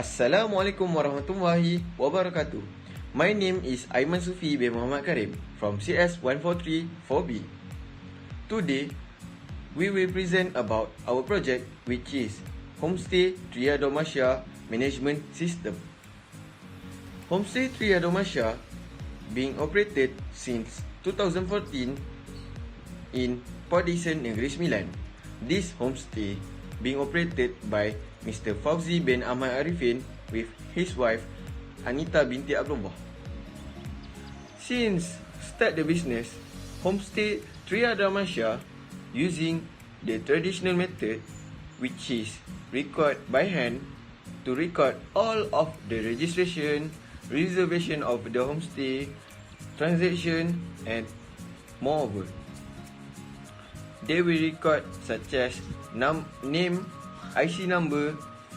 Assalamualaikum warahmatullahi wabarakatuh. My name is AIMAN SUFI bin Muhammad KARIM from CS 143 4B. Today, we will present about our project which is Homestay Tria Dormatia Management System. Homestay Tria Dormatia being operated since 2014 in Padisan Negeri Sembilan. This homestay being operated by Mr. FAUZI bin Ahmad Arifin with his wife Anita binti Abdullah. Since start the business, Homestay Tria Dormatia using the traditional method which is record by hand to record all of the registration, reservation of the homestay, transaction and moreover. They will record such as name, IC number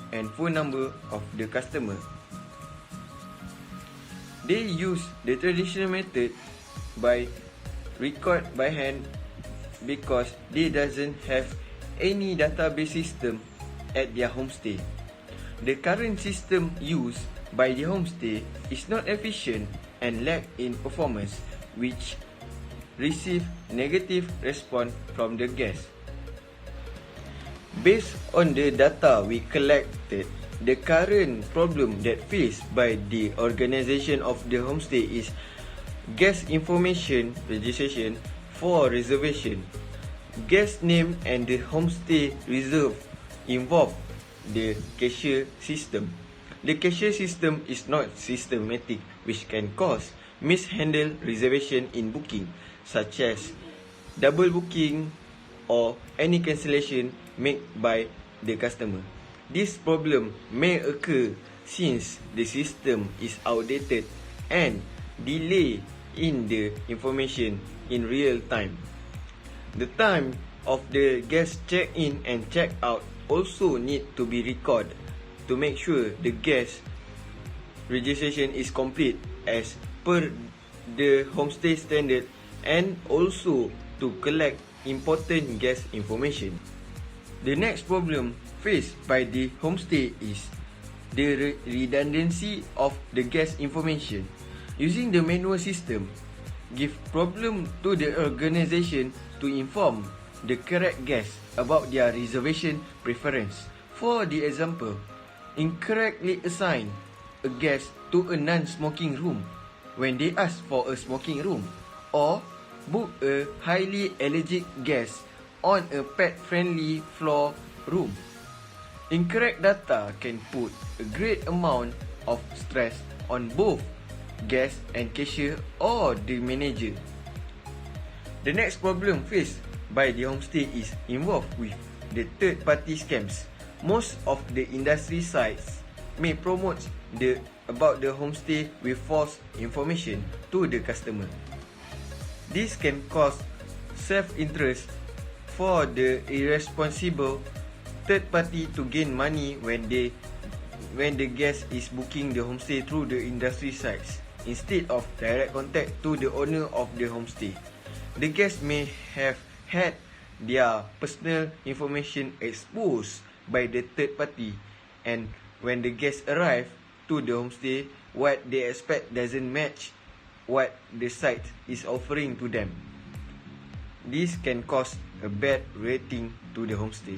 and phone number of the customer. They use the traditional method by record by hand because they doesn't have any database system at their homestay. The current system used by the homestay is not efficient and lack in performance, which receive negative response from the guests. Based on the data we collected, the current problem that faced by the organization of the homestay is guest information registration for reservation. Guest name and the homestay reserve involve the cashier system. The cashier system is not systematic, which can cause mishandle reservation in booking, such as double booking or any cancellation made by the customer. This problem may occur since the system is outdated and delay in the information in real time. The time of the guest check-in and check-out also need to be recorded to make sure the guest registration is complete as per the homestay standard and also to collect important guest information. The next problem faced by the homestay is the redundancy of the guest information. Using the manual system give problem to the organization to inform the correct guest about their reservation preference. For the example, incorrectly assign a guest to a non-smoking room when they ask for a smoking room, or book a highly allergic guest on a pet-friendly floor room. Incorrect data can put a great amount of stress on both guest and cashier or the manager. The next problem faced by the homestay is involved with the third-party scams. Most of the industry sites may promote about the homestay with false information to the customer. This can cause self-interest for the irresponsible third party to gain money when the guest is booking the homestay through the industry sites instead of direct contact to the owner of the homestay. The guest may have had their personal information exposed by the third party, and when the guest arrive to the homestay, what they expect doesn't match what the site is offering to them. This can cause a bad rating to the homestay.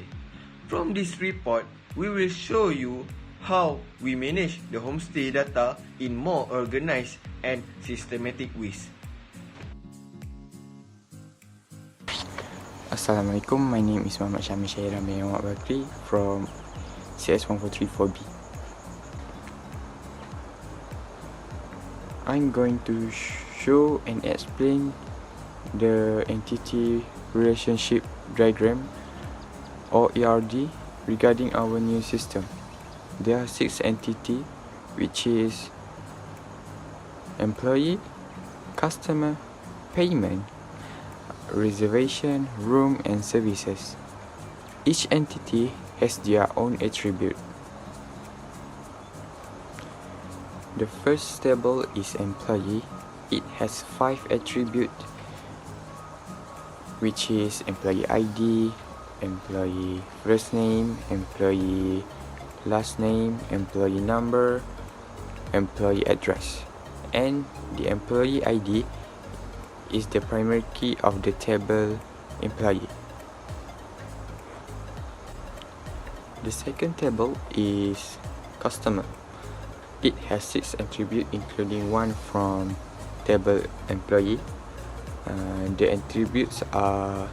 From this report, we will show you how we manage the homestay data in more organized and systematic ways. Assalamualaikum, my name is Muhammad SYAHIRAN bin BAKRI from CS 143 4B. I'm going to show and explain the entity relationship diagram or ERD regarding our new system. There are 6 entities, which is employee, customer, payment, reservation, room and services. Each entity has their own attribute. The first table is employee. It has 5 attributes, which is employee ID, employee first name, employee last name, employee number, employee address, and the employee ID is the primary key of the table employee. The second table is customer. It has 6 attributes, including one from table employee. The attributes are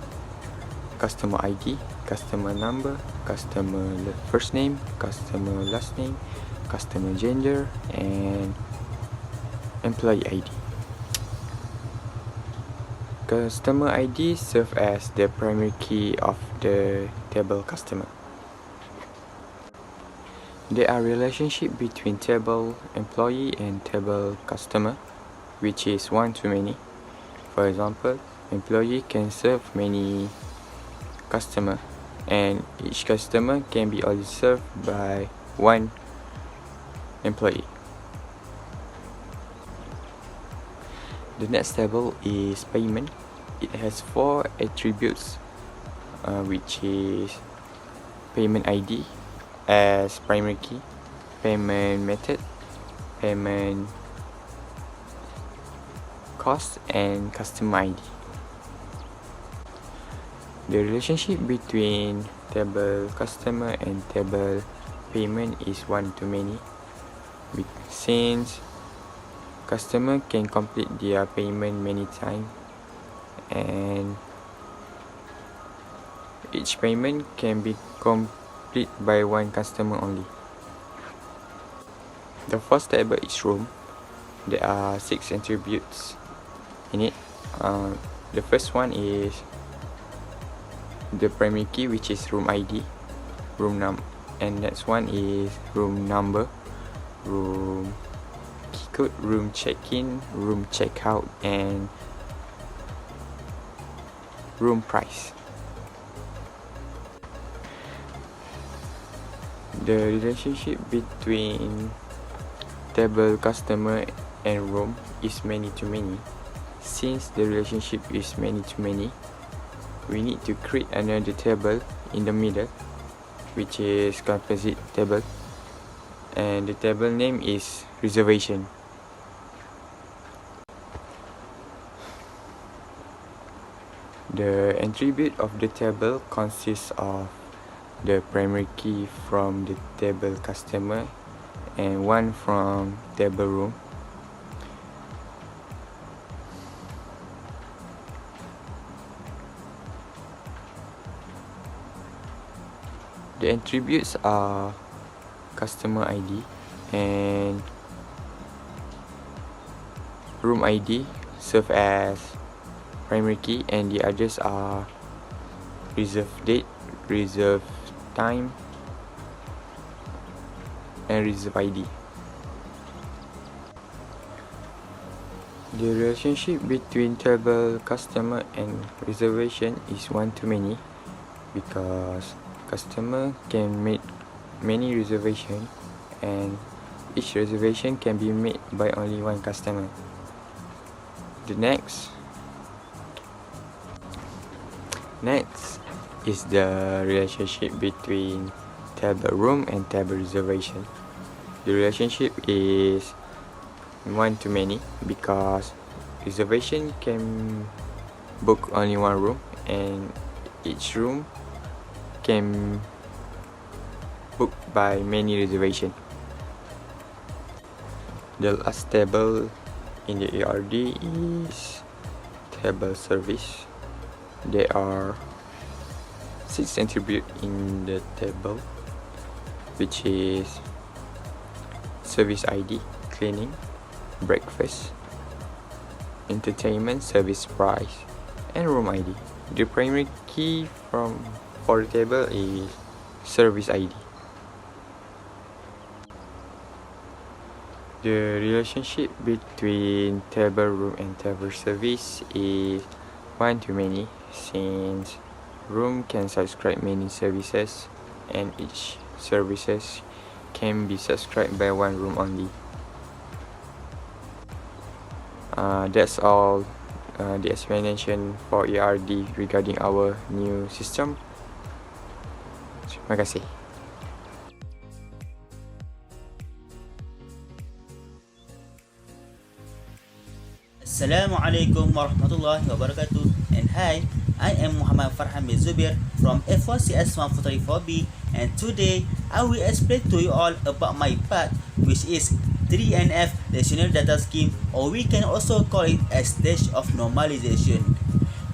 customer ID, customer number, customer first name, customer last name, customer gender, and employee ID. Customer ID serves as the primary key of the table customer. There are relationships between table employee and table customer, which is one-to-many. For example, employee can serve many customers, and each customer can be only served by one employee. The next table is payment. It has 4 attributes, which is payment ID as primary key, payment method, payment cost, and customer ID. The relationship between table customer and table payment is one-to-many, since customer can complete their payment many times, and each payment can be complete by one customer only. The first table is room. There are 6 attributes in it. The first one is the primary key, which is room ID, and next one is room number, room key code, room check-in, room check-out, and room price. The relationship between table customer and room is many-to-many. Since the relationship is many-to-many, we need to create another table in the middle, which is composite table, and the table name is reservation. The attribute of the table consists of the primary key from the table customer and one from table room. The attributes are customer ID and room ID serve as primary key, and the others are reserve date, reserve time, and reserve ID. The relationship between table customer and reservation is one-to-many, because customer can make many reservations, and each reservation can be made by only one customer. The next is the relationship between table room and table reservation. The relationship is one-to-many, because reservation can book only one room, and each room can book by many reservations. The last table in the ARD is table service. There are 6 attributes in the table, which is service ID, cleaning, breakfast, entertainment, service price, and room ID. The primary key for the table is service ID. The relationship between table room and table service is one-to-many, since room can subscribe many services, and each services can be subscribed by one room only. That's all the explanation for ARD regarding our new system. Terima kasih. Assalamualaikum warahmatullahi wabarakatuh. And hi, I am Muhammad FARHAN bin ZUBIR from FAUZI S143 and today I will explain to you all about my part, which is 3NF National Data Scheme, or we can also call it a stage of normalization.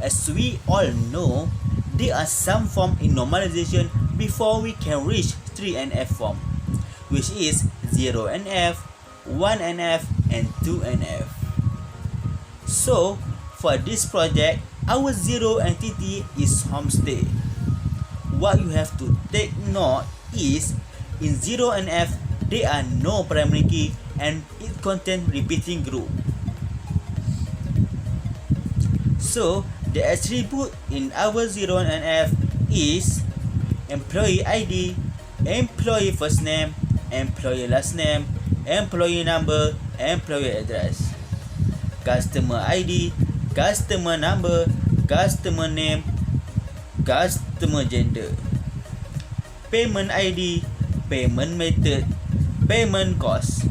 As we all know, there are some form in normalization before we can reach 3NF form, which is 0NF, 1NF, and 2NF. So, for this project, our zero entity is homestay. What you have to take note is, in 0NF, there are no primary key and it contains repeating group. So, the attribute in our 0NF is employee ID, employee first name, employee last name, employee number, employee address. Customer ID, customer number, customer name, customer gender. Payment ID, payment method, payment cost.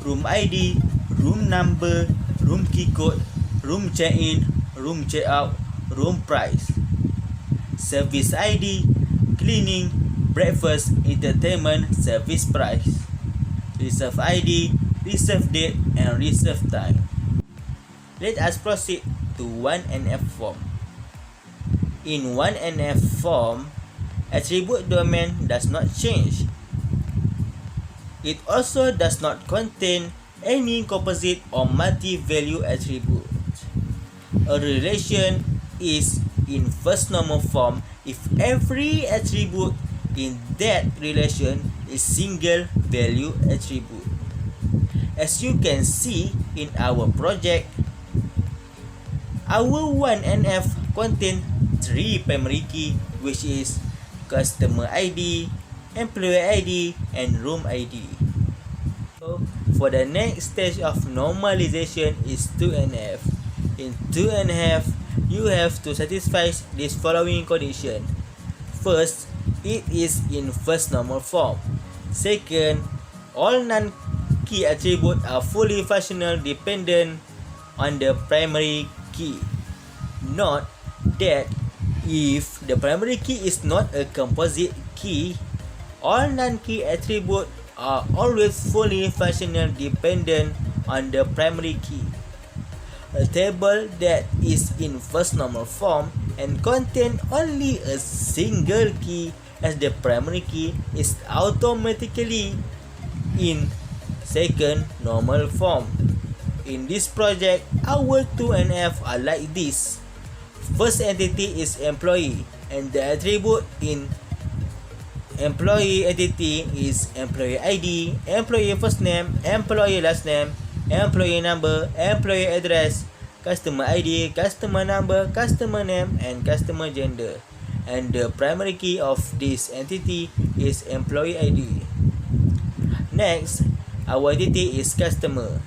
Room ID, room number, room key code, room check-in, room check-out, room price. Service ID, cleaning, breakfast, entertainment, service price. Reserve ID, reserve date, and reserve time. Let us proceed to 1NF form. In 1NF form, attribute domain does not change. It also does not contain any composite or multi-value attribute. A relation is in first normal form if every attribute in that relation is single value attribute. As you can see in our project, our 1NF contains 3 primary key, which is customer ID, employee ID, and room ID. So, for the next stage of normalization is 2NF. In 2NF, you have to satisfy this following condition. First, it is in first normal form. Second, all non-key attributes are fully functional dependent on the primary key. Note that if the primary key is not a composite key, all non-key attributes are always fully functional dependent on the primary key. A table that is in first normal form and contains only a single key as the primary key is automatically in second normal form. In this project, our 2NF are like this. First entity is employee, and the attribute in employee entity is employee ID, employee first name, employee last name, employee number, employee address, customer ID, customer number, customer name, and customer gender. And the primary key of this entity is employee ID. Next, our entity is customer,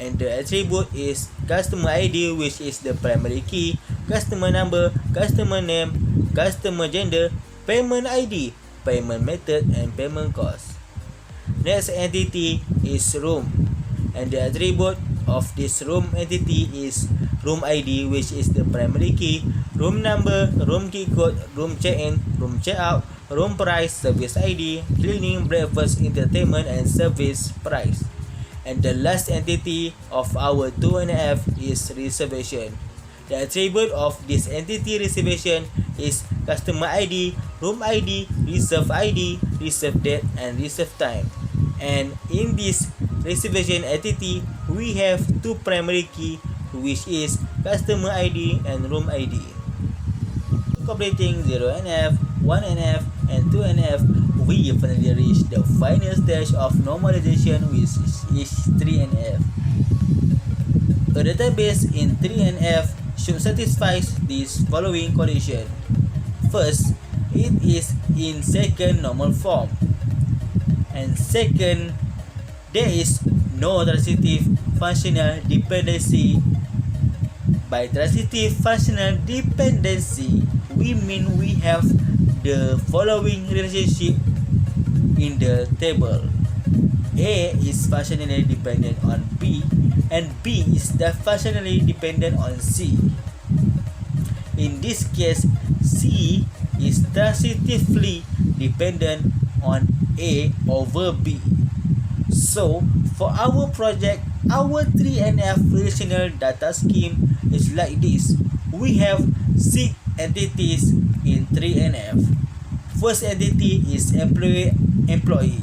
and the attribute is customer ID, which is the primary key, customer number, customer name, customer gender, payment ID, payment method, and payment cost. Next entity is room, and the attribute of this room entity is room ID, which is the primary key, room number, room key code, room check-in, room check-out, room price, service ID, cleaning, breakfast, entertainment, and service price. And the last entity of our 2NF is reservation. The attribute of this entity reservation is customer ID, room ID, reserve date, and reserve time. And in this reservation entity, we have 2 primary key, which is customer ID and room ID. Completing 0NF, 1NF, and 2NF, we finally reached the final stage of normalization, which is 3NF. A database in 3NF should satisfy these following conditions. First, it is in second normal form. And second, there is no transitive functional dependency. By transitive functional dependency, we mean we have the following relationship in the table. A is functionally dependent on B and B is functionally dependent on C. In this case, C is transitively dependent on A over B. So, for our project, our 3NF relational data scheme is like this. We have 6 entities in 3NF. First entity is employee.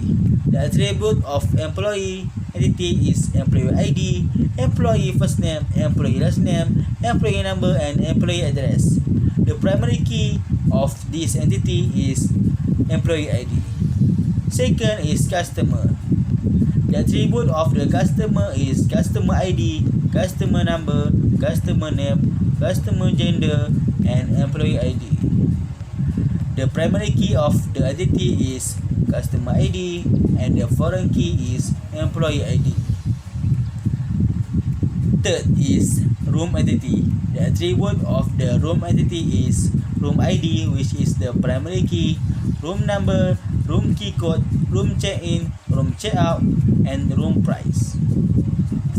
The attribute of employee entity is employee ID, employee first name, employee last name, employee number, and employee address. The primary key of this entity is employee ID. Second is customer. The attribute of the customer is customer ID, customer number, customer name, customer gender, and employee ID. The primary key of the entity is customer ID and the foreign key is employee ID. Third is room entity. The attribute of the room entity is room ID, which is the primary key, room number, room key code, room check-in, room check-out, and room price.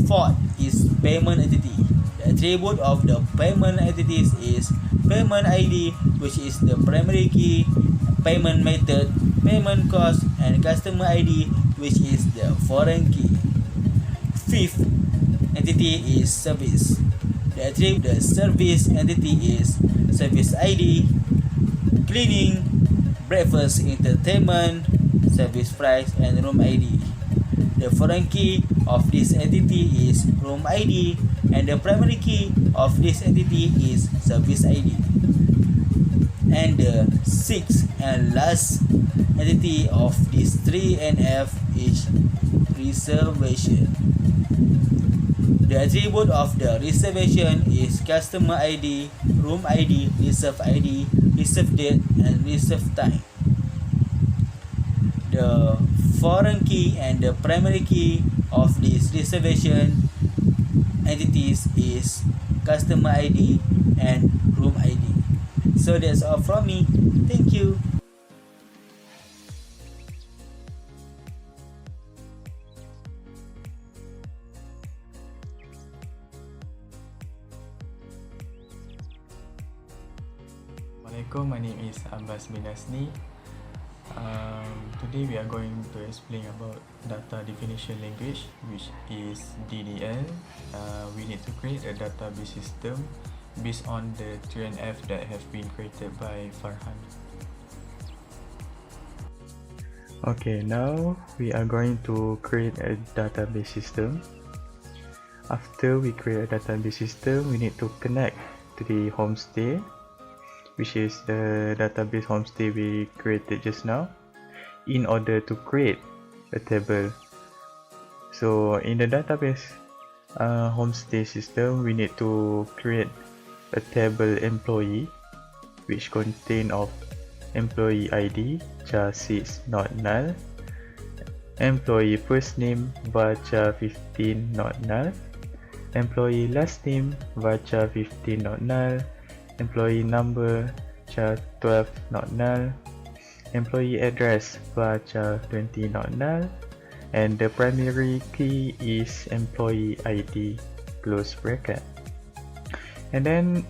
Fourth is payment entity. The attribute of the payment entities is payment ID, which is the primary key, payment method, payment cost, and customer ID, which is the foreign key. Fifth entity is service. The attribute of the service entity is service ID, cleaning, breakfast, entertainment, service price, and room ID. The foreign key of this entity is room ID and the primary key of this entity is service ID. And the sixth and last entity of this 3NF is reservation. The attribute of the reservation is customer ID, room ID, reserve date, and reserve time. The foreign key and the primary key of this reservation entities is customer ID and room ID. So that's all from me. Thank you. Assalamualaikum, my name is ABBAS bin ASNI. Today we are going to explain about data definition language, which is DDL. We need to create a database system based on the 3NF that have been created by FARHAN. Okay, now we are going to create a database system. After we create a database system, we need to connect to the Homestay, which is the database Homestay we created just now, in order to create a table. So in the database Homestay system, we need to create a table employee, which contain of employee ID char 6 not null, employee first name varchar 15 not null, employee last name varchar 15 not null, employee number char 12 not null, employee address varchar 20 not null, and the primary key is employee ID close bracket. And then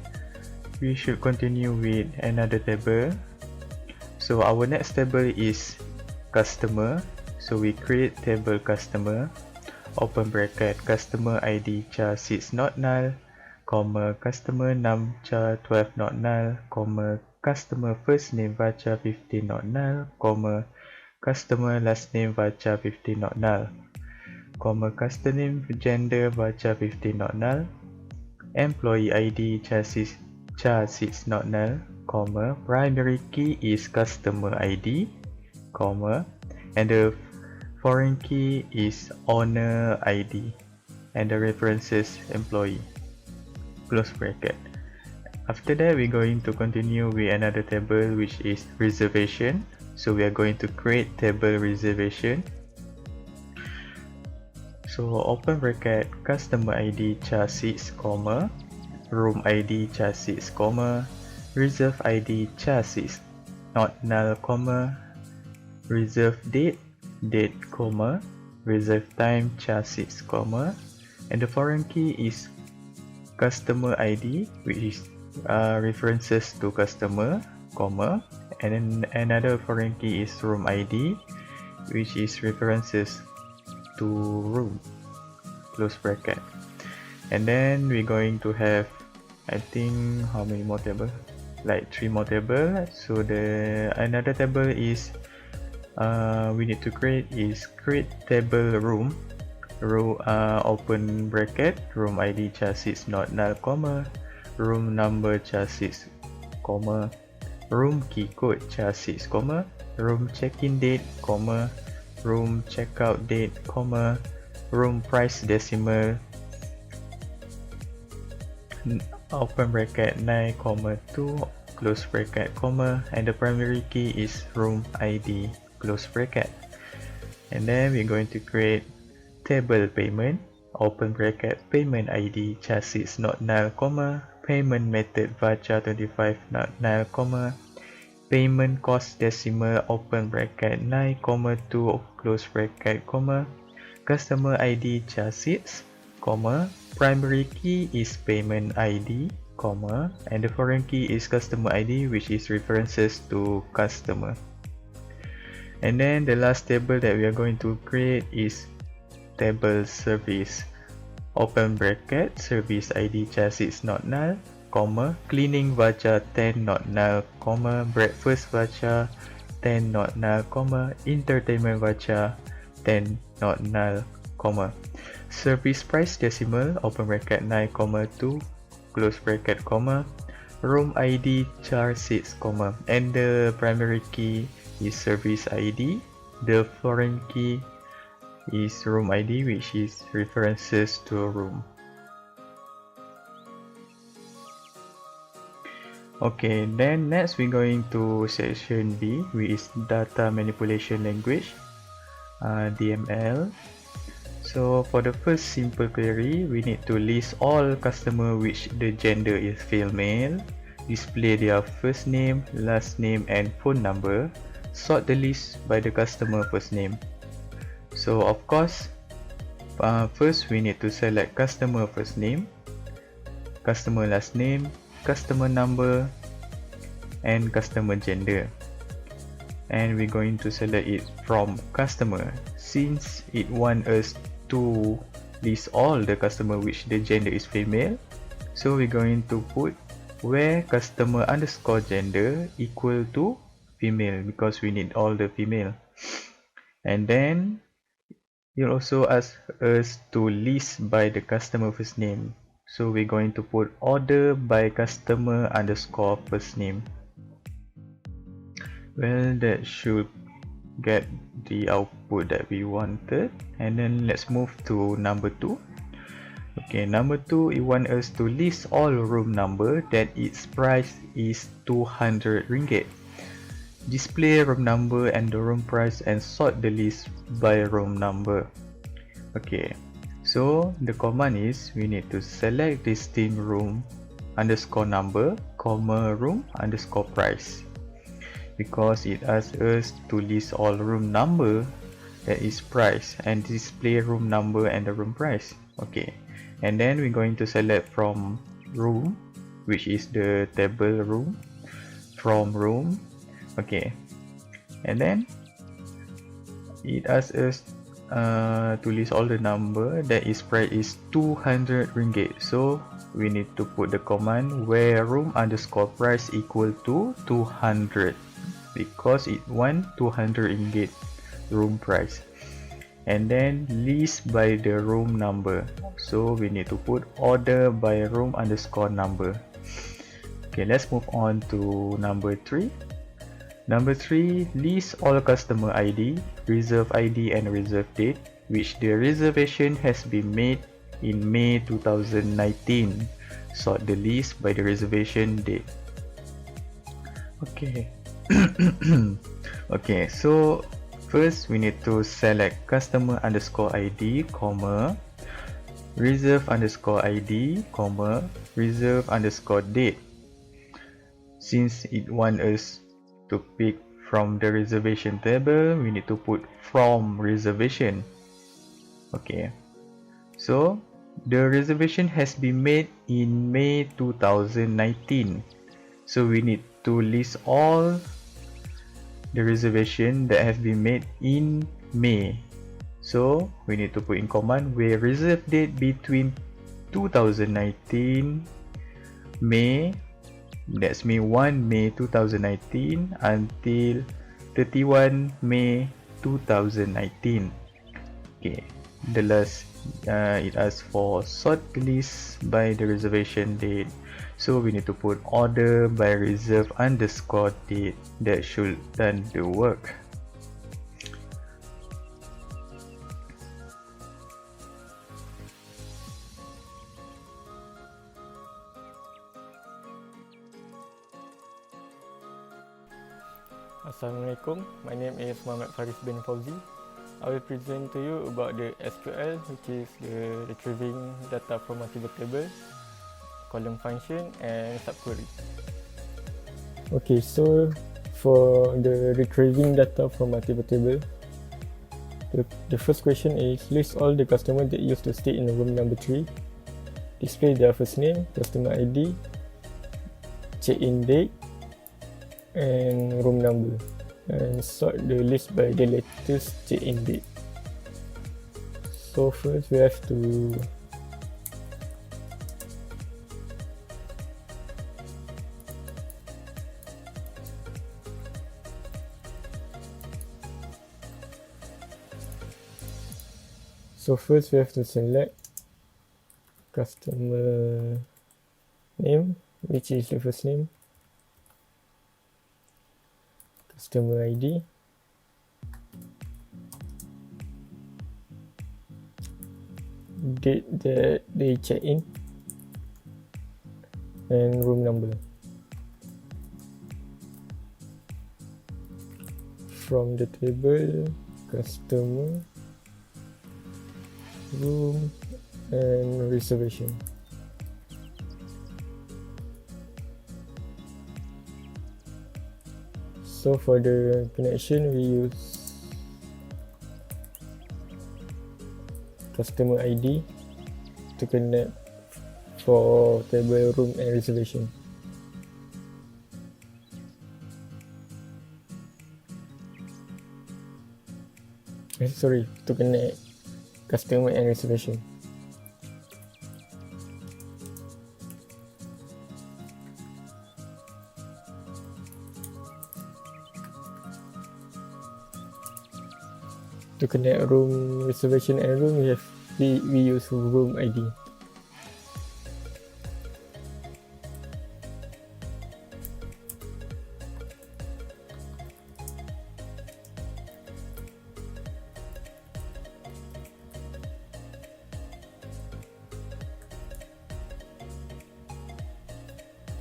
we should continue with another table. So our next table is customer. So we create table customer, open bracket, customer ID char 6 not null, comma, customer num char 12 not null, comma, customer first name varchar 15 not null, comma, customer last name varchar 15 not null, comma, customer name gender varchar 15 not null, employee ID char 6 not null, comma, primary key is customer ID, comma, and the foreign key is owner ID, and the references employee, close bracket. After that, we're going to continue with another table, which is reservation. So we are going to create table reservation. So open bracket, customer ID char 6, comma, room ID char 6, comma, reserve ID char 6 not null, comma, reserve date, comma, reserve time chassis, comma, and the foreign key is customer ID, which is references to customer, comma, and then another foreign key is room ID, which is references to room, close bracket. And then we're going to have, I think, how many more tables? Like 3 more tables. So the another table is we need to create table room, open bracket, room ID chassis not null, comma, room number chassis, comma, room key code chassis, comma, room check-in date, comma, room checkout date, comma, room price decimal, open bracket 9,2, close bracket, comma, and the primary key is room ID, close bracket. And then we're going to create table payment, open bracket, payment ID chassis not null, comma, payment method vacha 25 not null, comma, payment cost decimal, open bracket 9,2, close bracket, comma, customer ID chassis, comma, primary key is payment ID, comma, and the foreign key is customer ID, which is references to customer. And then the last table that we are going to create is table service, open bracket, service ID chassis not null, comma, cleaning vacha 10 not null, comma, breakfast vacha 10 not null, comma, entertainment vacha 10 not null, comma, service price decimal, open bracket 9,2, close bracket, comma, room ID chassis, comma, and the primary key is service ID, the foreign key is room ID, which is references to a room. Okay, then next we're going to section B, which is data manipulation language, DML. So for the first simple query, we need to list all customer which the gender is female, display their first name, last name, and phone number, sort the list by the customer first name. So of course, first we need to select customer first name, customer last name, customer number, and customer gender. And we're going to select it from customer, since it wants us to list all the customer which the gender is female. So we're going to put where customer underscore gender equal to female, because we need all the female. And then you also ask us to list by the customer first name, so we're going to put order by customer underscore first name. Well, that should get the output that we wanted. And then let's move to number 2. Okay, number 2, it wants us to list all room number that its price is 200 ringgit. Display room number and the room price and sort the list by room number. Okay, so the command is we need to select listing room underscore number, comma, room underscore price, because it asks us to list all room number that is price and display room number and the room price. Okay, and then we're going to select from room, which is the table room, from room. Okay, and then it asks us to list all the number that is price is 200 ringgit. So we need to put the command where room underscore price equal to 200, because it want 200 ringgit room price. And then list by the room number, so we need to put order by room underscore number. Okay, let's move on to number 3. Number 3, list all customer ID, reserve ID, and reserve date, which the reservation has been made in May 2019. Sort the list by the reservation date. Okay. Okay, so first we need to select customer underscore ID, comma, reserve underscore ID, comma, reserve underscore date. Since it wants us to pick from the reservation table, we need to put from reservation. Okay, so the reservation has been made in May 2019. So we need to list all the reservation that have been made in May. So we need to put in command where reserve date between 2019 May, that's May 1 May 2019 until 31 May 2019. Okay, the last it asks for sort the list by the reservation date, so we need to put order by reserve underscore date. That should done the work. Assalamualaikum, my name is Muhammad Faris bin FAUZI. I will present to you about the SQL, which is the retrieving data from multiple tables, column function and subquery. Okay, so for the retrieving data from multiple table, the first question is list all the customers that used to stay in room number 3, display their first name, customer ID, check-in date and room number, and sort the list by the latest check-in date. So first we have to select customer name, which is the first name, customer ID, date that they check in, and room number. From the table, customer, room and reservation. So for the connection, we use customer ID to connect for table, room and reservation. To connect customer and reservation. To connect room reservation and room, we use room ID.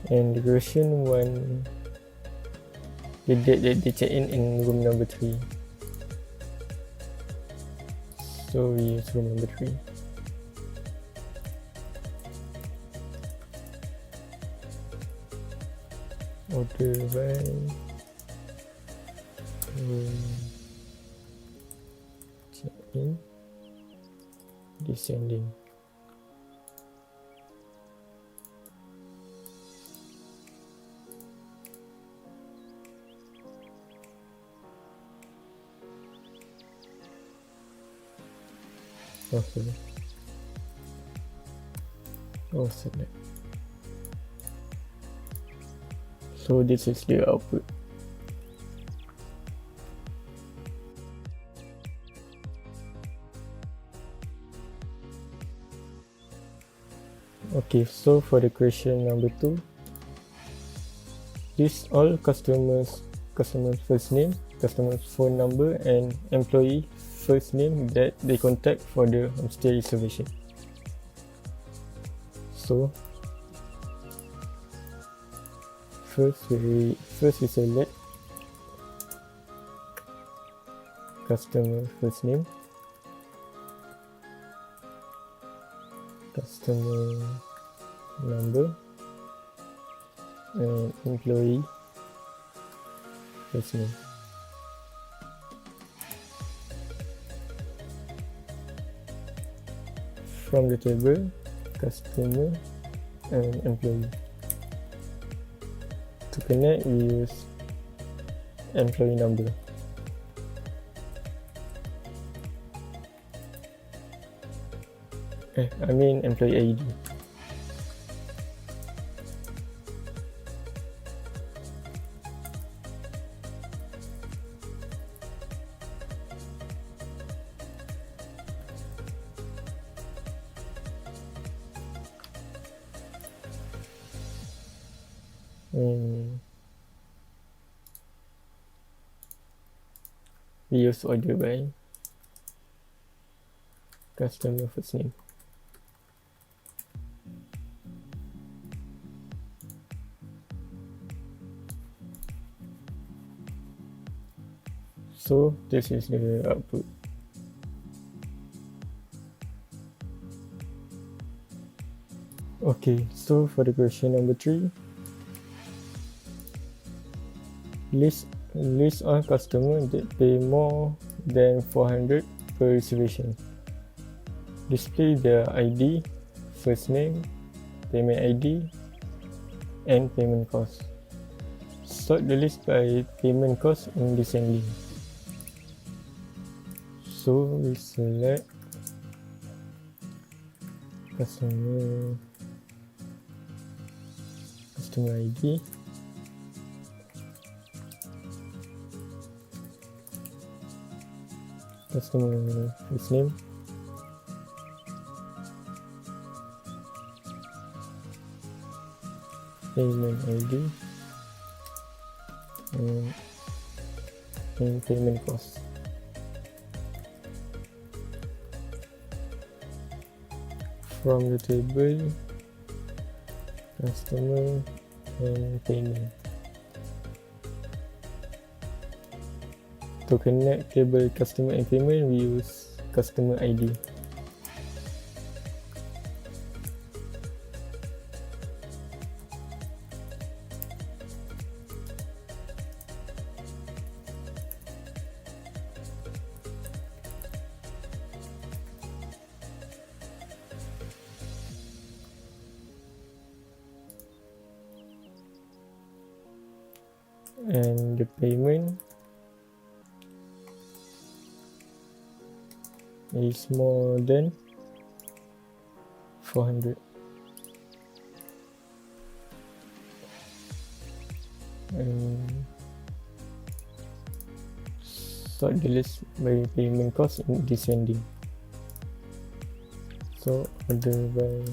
And the question one, the date that they check in room number 3. So we use room number 3. Order by room check in descending. Select. So this is the output. Okay, so for the question number 2, list all customers' first name, customer's phone number and employee first name that they contact for the homestay reservation. So first we select customer first name, customer number and employee first name. from the table, customer and employee. To connect, we use employee number. Employee ID. We use order by customer first name. So this is the output. Okay, so for the question number 3, list all customers that pay more than 400 per reservation. Display their ID, first name, payment ID, and payment cost. Sort the list by payment cost in descending. So we select customer ID, customer first name, payment ID, and payment cost. From the table, customer and payment. To connect table customer and payment, we use customer ID. And the payment is more than 400. And sort the list by payment cost in descending. So order by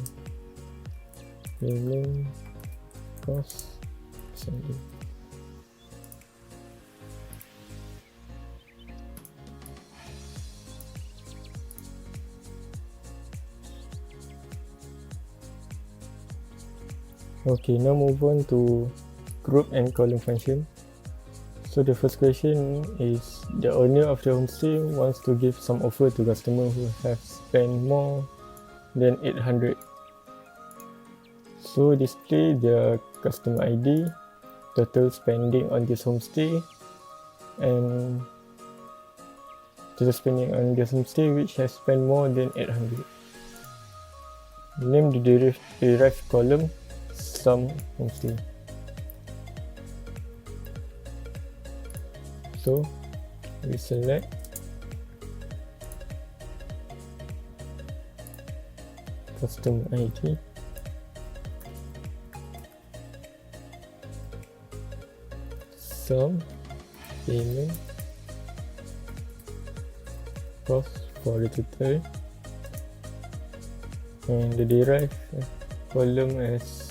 payment cost descending. Okay, now move on to group and column function. So the first question is, the owner of the homestay wants to give some offer to customers who have spent more than 800. So display their customer ID, total spending on this homestay, and total spending on this homestay which has spent more than 800. Name the derived column sum homestay. So we select customer ID, sum, payment, cost for the total, and the derived column as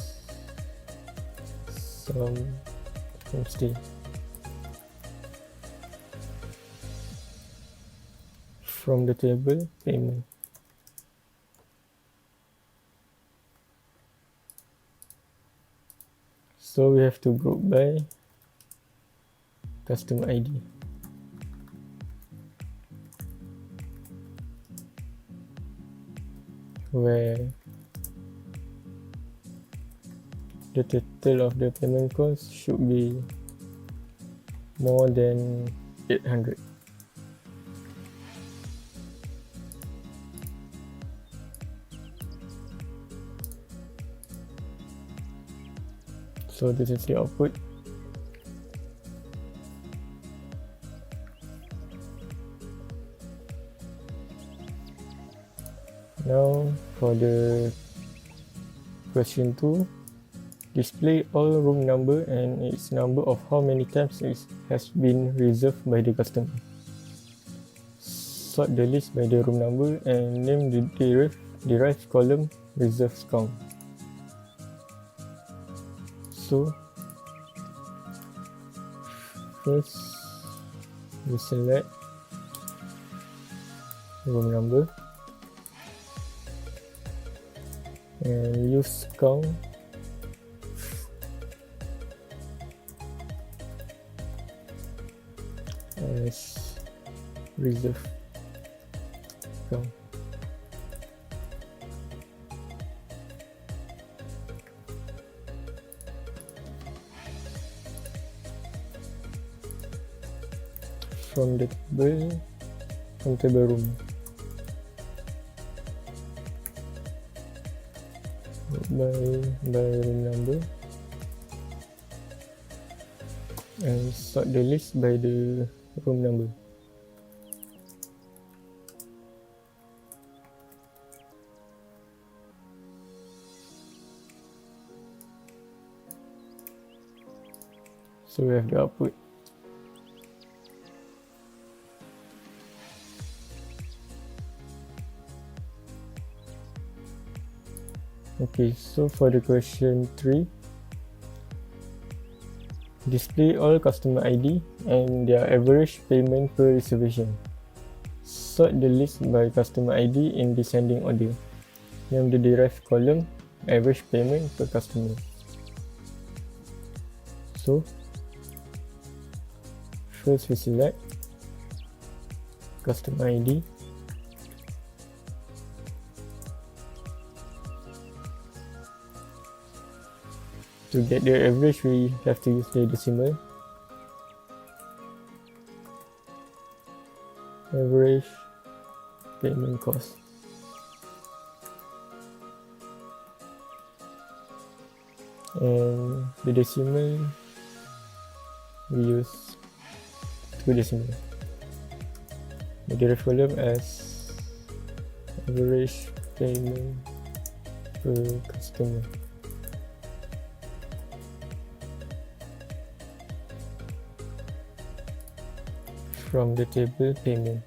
sum homestay. From the table, payment. So we have to group by customer ID. Where the total of the payment cost should be more than 800. So this is the output. Now for the question 2, display all room number and its number of how many times it has been reserved by the customer. Sort the list by the room number and name the derived column reserves count. So first we select room number and use count as reserve count. From the table room. By room number and sort the list by the room number. So we have the output. Okay, so for the question 3, display all customer ID and their average payment per reservation. Sort the list by customer ID in descending order. Name the derived column average payment per customer. So first we select customer ID. To get the average, we have to use the decimal. Average payment cost. And the decimal, we use 2 decimal. The derived column as average payment per customer. From the table payment.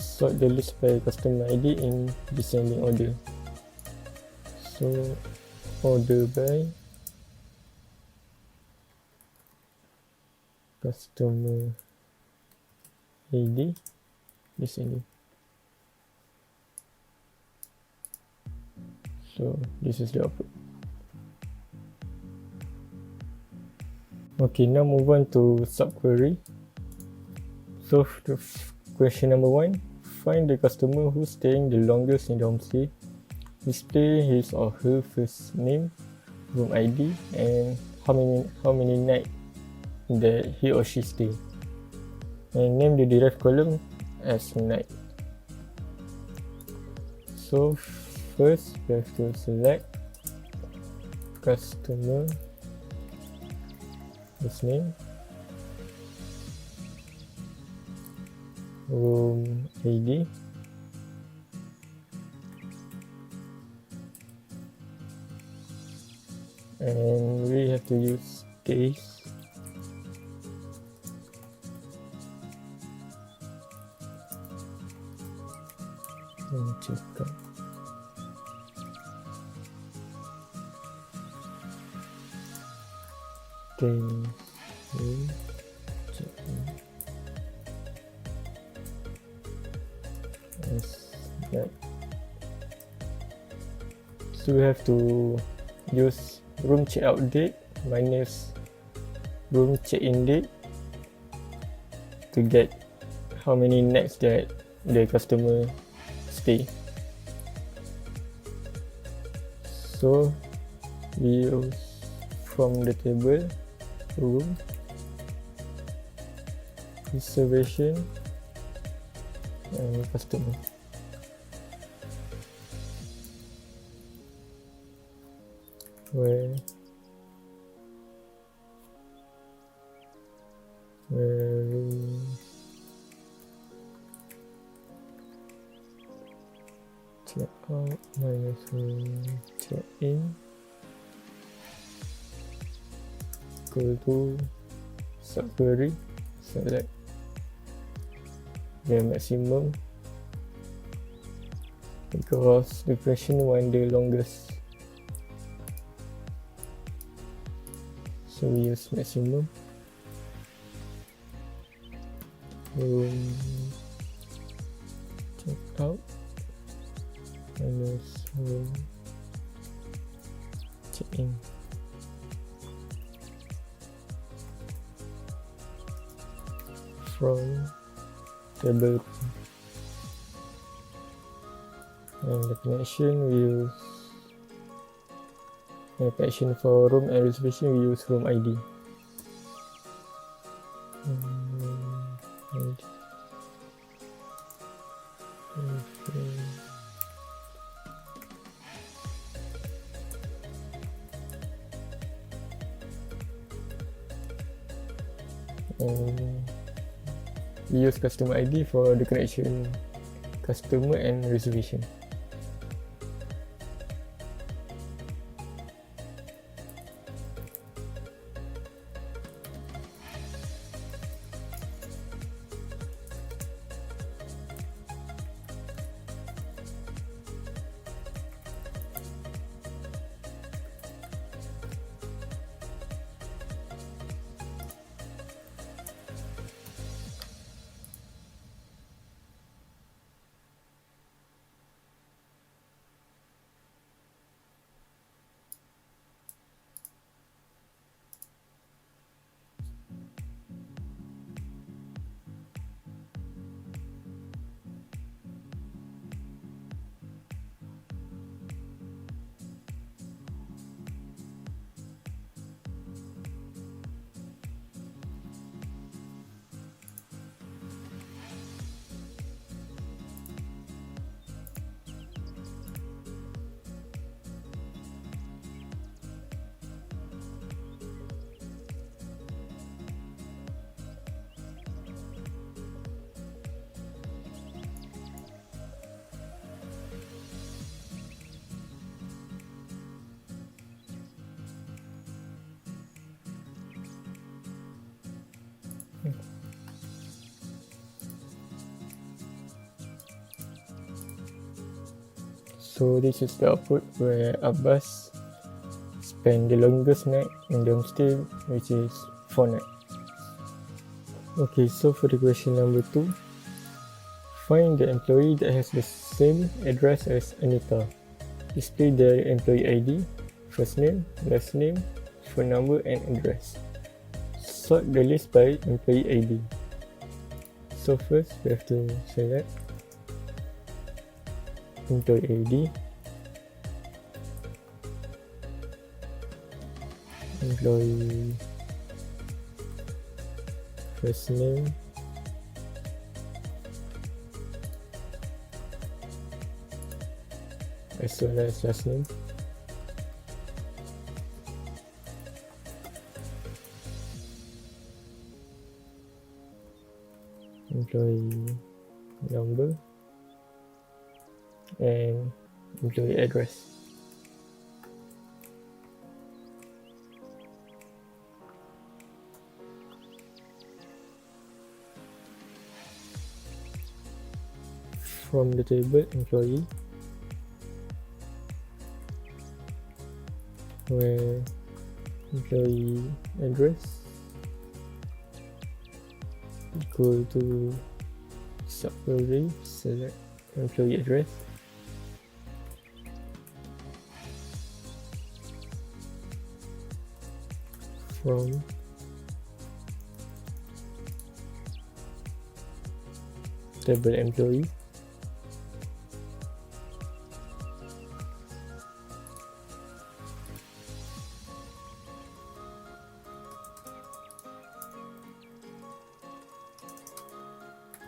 Sort the list by customer ID in descending order. So order by customer ID descending. So this is the output. Okay, now move on to subquery. So the question number 1, find the customer who's staying the longest in the homestay. Display his or her first name, room ID, and how many nights that he or she stay. And name the derived column as night. So first we have to select customer first name, room ID, and we have to use case. Check out. So we have to use room check-out date minus room check-in date to get how many nights that the customer stay. So we use from the table room, reservation, and customer. Where check out minus check in equal to subquery, select the maximum because the question want the longest, so we use maximum. Check out minus check in. From table and the connection we use connection for room and reservation we use room ID. We use customer ID for the connection customer and reservation. So this is the output where ABBAS spend the longest night in the homestay, which is 4 nights. Okay, so for the question number 2, find the employee that has the same address as Anita. Display their employee ID, first name, last name, phone number and address. Sort the list by employee ID. So first we have to select employee ID, employee first name, as well as last name, employee number and employee address. From the table employee, where employee address equal to subquery, select employee address, from table employee,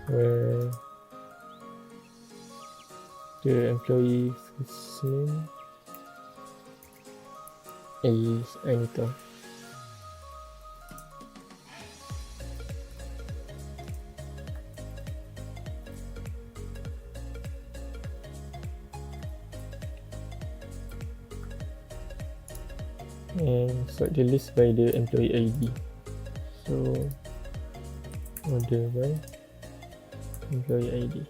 where the employee's name is Anita. And sort the list by the employee ID. So order by employee ID.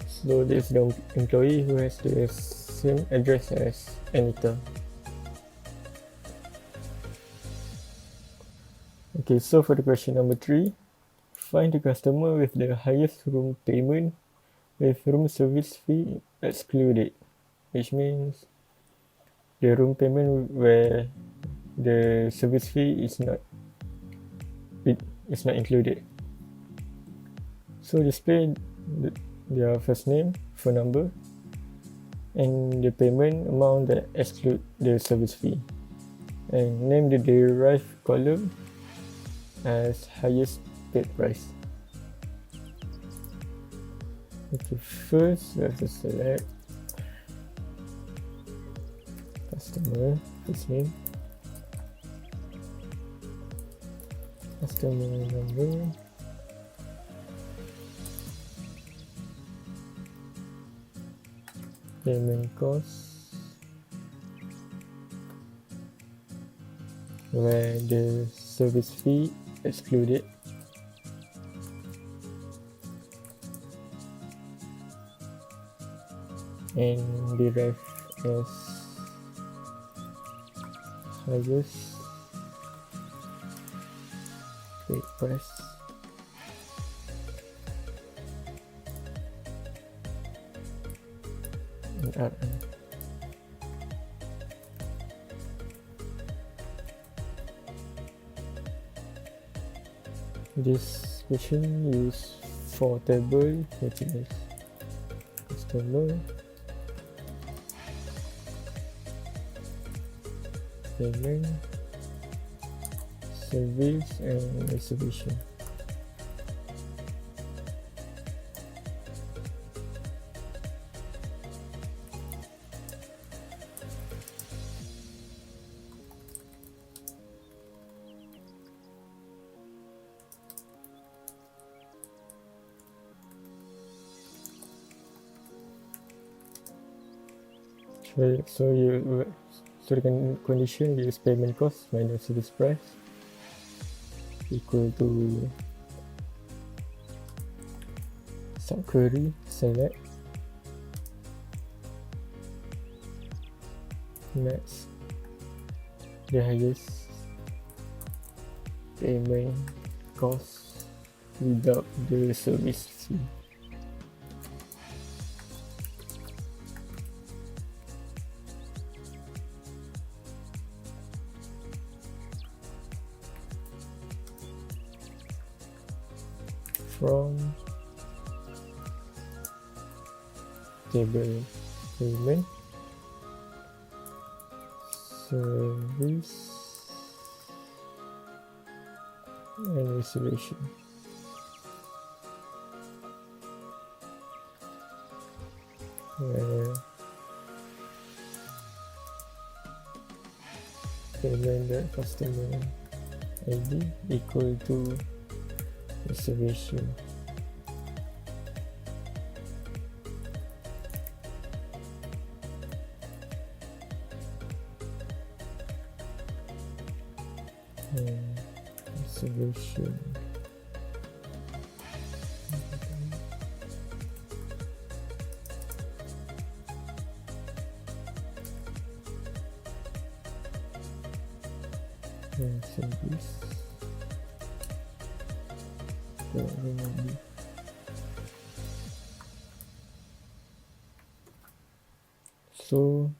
So this is the employee who has the same address as Anita. Okay, so for the question number 3, find the customer with the highest room payment with room service fee excluded, which means the room payment where the service fee is not included. So display their first name, phone number, and the payment amount that exclude the service fee, and name the derived column as highest paid price. Okay, first we have to select customer first name, customer number, payment cost, where the service fee excluded, and derived as highest paid price. And RN. This question use 4 table, which is customer, payment, service, and reservation. So the condition is payment cost minus service price equal to subquery select match the highest payment cost without the service fee. From table payment, service, and reservation. Where payment that customer ID equal to reservation. Reservation. And service. So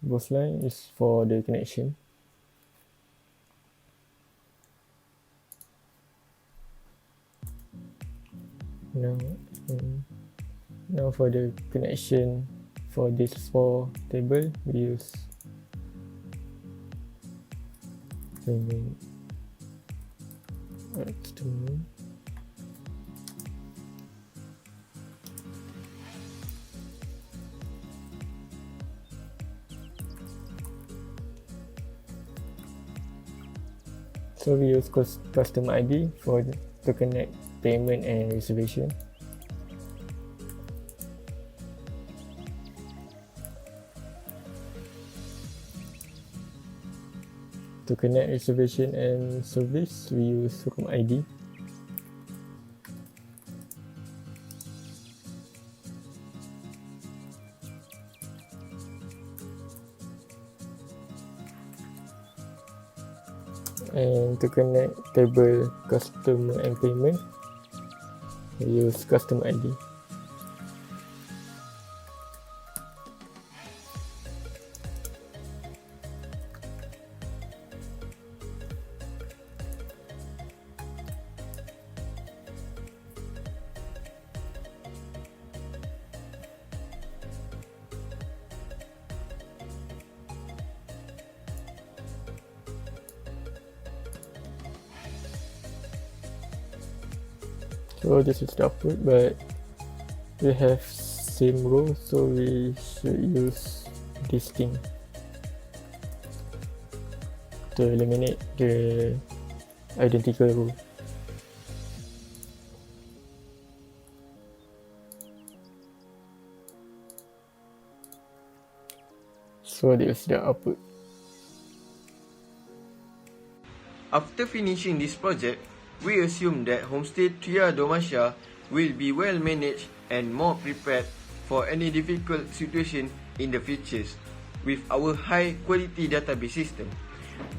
both line is for the connection. Now for the connection For this 4 table, we use payment customer. So we use customer ID to connect payment and reservation. To connect reservation and service, we use room ID. And to connect table customer and payment, we use customer ID. So this is the output, but we have same row, so we should use this thing to eliminate the identical row. So this is the output. After finishing this project, we assume that Homestay Tria Dormatia will be well managed and more prepared for any difficult situation in the futures with our high quality database system.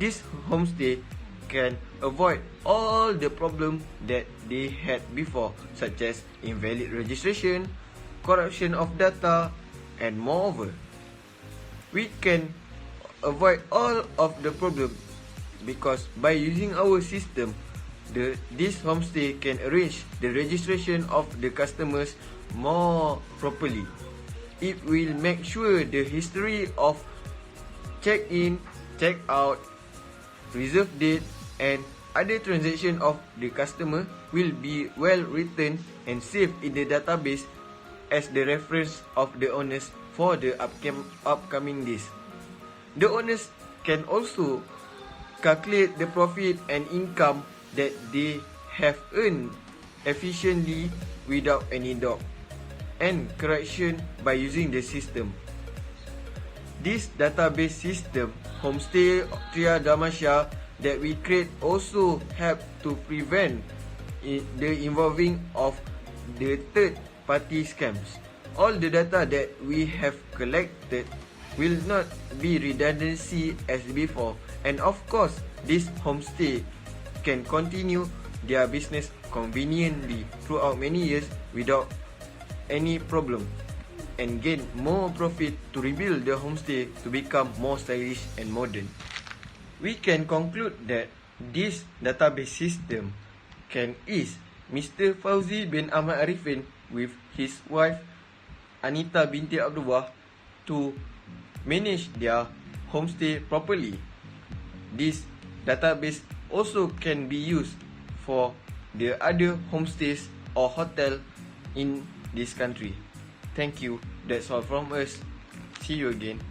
This homestay can avoid all the problems that they had before, such as invalid registration, corruption of data, and moreover, we can avoid all of the problems because by using our system, this homestay can arrange the registration of the customers more properly. It will make sure the history of check-in, check-out, reserve date and other transaction of the customer will be well written and saved in the database as the reference of the owners for the upcoming days. The owners can also calculate the profit and income that they have earned efficiently without any doubt and correction by using the system. This database system, Homestay Tria Dormatia, that we create also help to prevent the involving of the third-party scams. All the data that we have collected will not be redundancy as before, and of course, this homestay can continue their business conveniently throughout many years without any problem and gain more profit to rebuild the homestay to become more stylish and modern. We can conclude that this database system can ease Mr. FAUZI bin Ahmad Arifin with his wife Anita binti Abdullah to manage their homestay properly. This database also can be used for the other homestays or hotel in this country. Thank you. That's all from us. See you again.